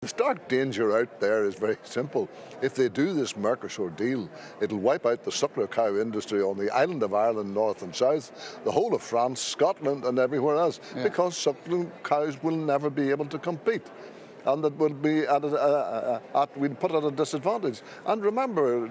The stark danger out there is very simple. If they do this Mercosur deal, it'll wipe out the suckler cow industry on the island of Ireland, north and south, the whole of France, Scotland and everywhere else, because suckling cows will never be able to compete. And that will be we'll put at a disadvantage. And remember,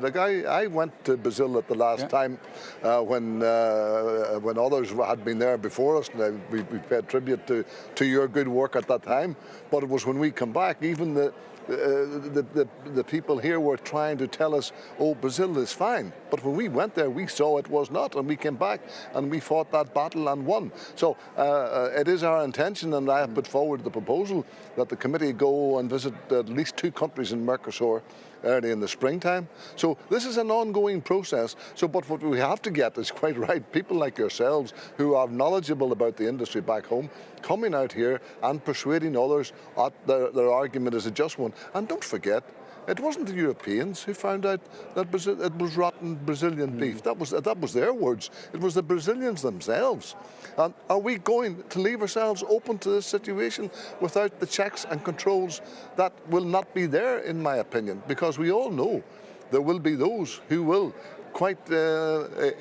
I went to Brazil at the last time when others had been there before us. And we paid tribute to your good work at that time. But it was when we come back, even the people here were trying to tell us, oh, Brazil is fine. But when we went there, we saw it was not, and we came back and we fought that battle and won. So it is our intention, and I have put forward the proposal that the committee go and visit at least 2 countries in Mercosur early in the springtime. So this is an ongoing process. But what we have to get is quite right, people like yourselves who are knowledgeable about the industry back home, coming out here and persuading others that their argument is a just one. And don't forget, it wasn't the Europeans who found out that it was rotten Brazilian beef. That was their words. It was the Brazilians themselves. And are we going to leave ourselves open to this situation without the checks and controls that will not be there, in my opinion? Because we all know there will be those who will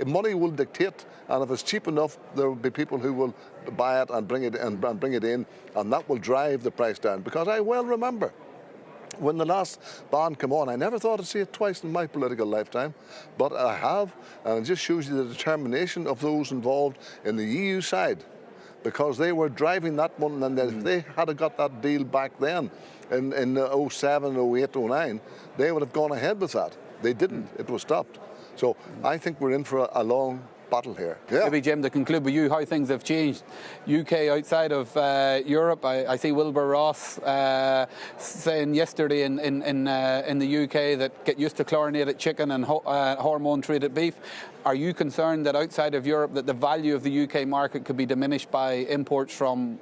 money will dictate, and if it's cheap enough, there will be people who will buy it and bring it in, and that will drive the price down. Because I well remember when the last ban came on, I never thought I'd see it twice in my political lifetime, but I have, and it just shows you the determination of those involved in the EU side, because they were driving that one, and if they had got that deal back then in 07, 08, 09, they would have gone ahead with that. They didn't. It was stopped. So I think we're in for a long battle here. Maybe, Jim, to conclude with you, how things have changed. UK outside of Europe, I see Wilbur Ross saying yesterday in the UK that get used to chlorinated chicken and hormone-treated beef. Are you concerned that outside of Europe that the value of the UK market could be diminished by imports from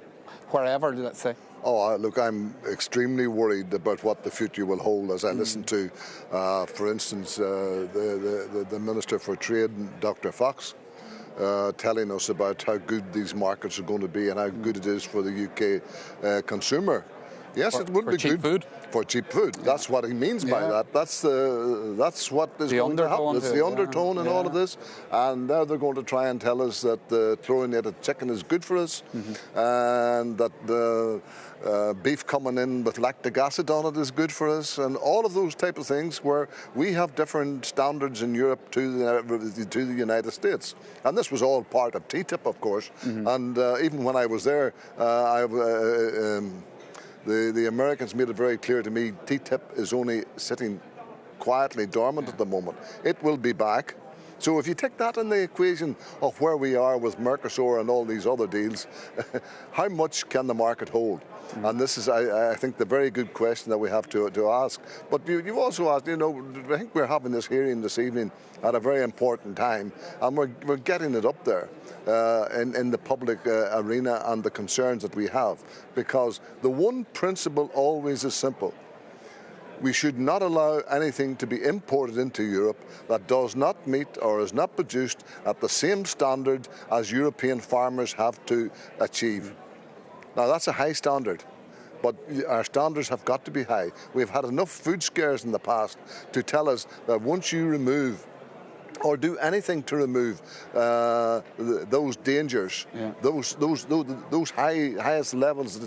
wherever, let's say? Oh, look, I'm extremely worried about what the future will hold as I listen to, for instance, the Minister for Trade, Dr. Fox, telling us about how good these markets are going to be and how good it is for the UK consumer. Yes, it would be cheap good food. For cheap food. That's what he means by that. That's what is going to happen. It's the undertone in all of this. And now they're going to try and tell us that the chlorinated chicken is good for us, and that the beef coming in with lactic acid on it is good for us, and all of those type of things where we have different standards in Europe to the United States. And this was all part of TTIP, of course. And even when I was there, the Americans made it very clear to me TTIP is only sitting quietly dormant at the moment. It will be back. So if you take that in the equation of where we are with Mercosur and all these other deals, how much can the market hold? And this is, I think, the very good question that we have to ask. But you've also asked, I think we're having this hearing this evening at a very important time, and we're getting it up there in the public arena and the concerns that we have. Because the one principle always is simple. We should not allow anything to be imported into Europe that does not meet or is not produced at the same standard as European farmers have to achieve. Now, that's a high standard, but our standards have got to be high. We've had enough food scares in the past to tell us that once you remove or do anything to remove those dangers, those highest levels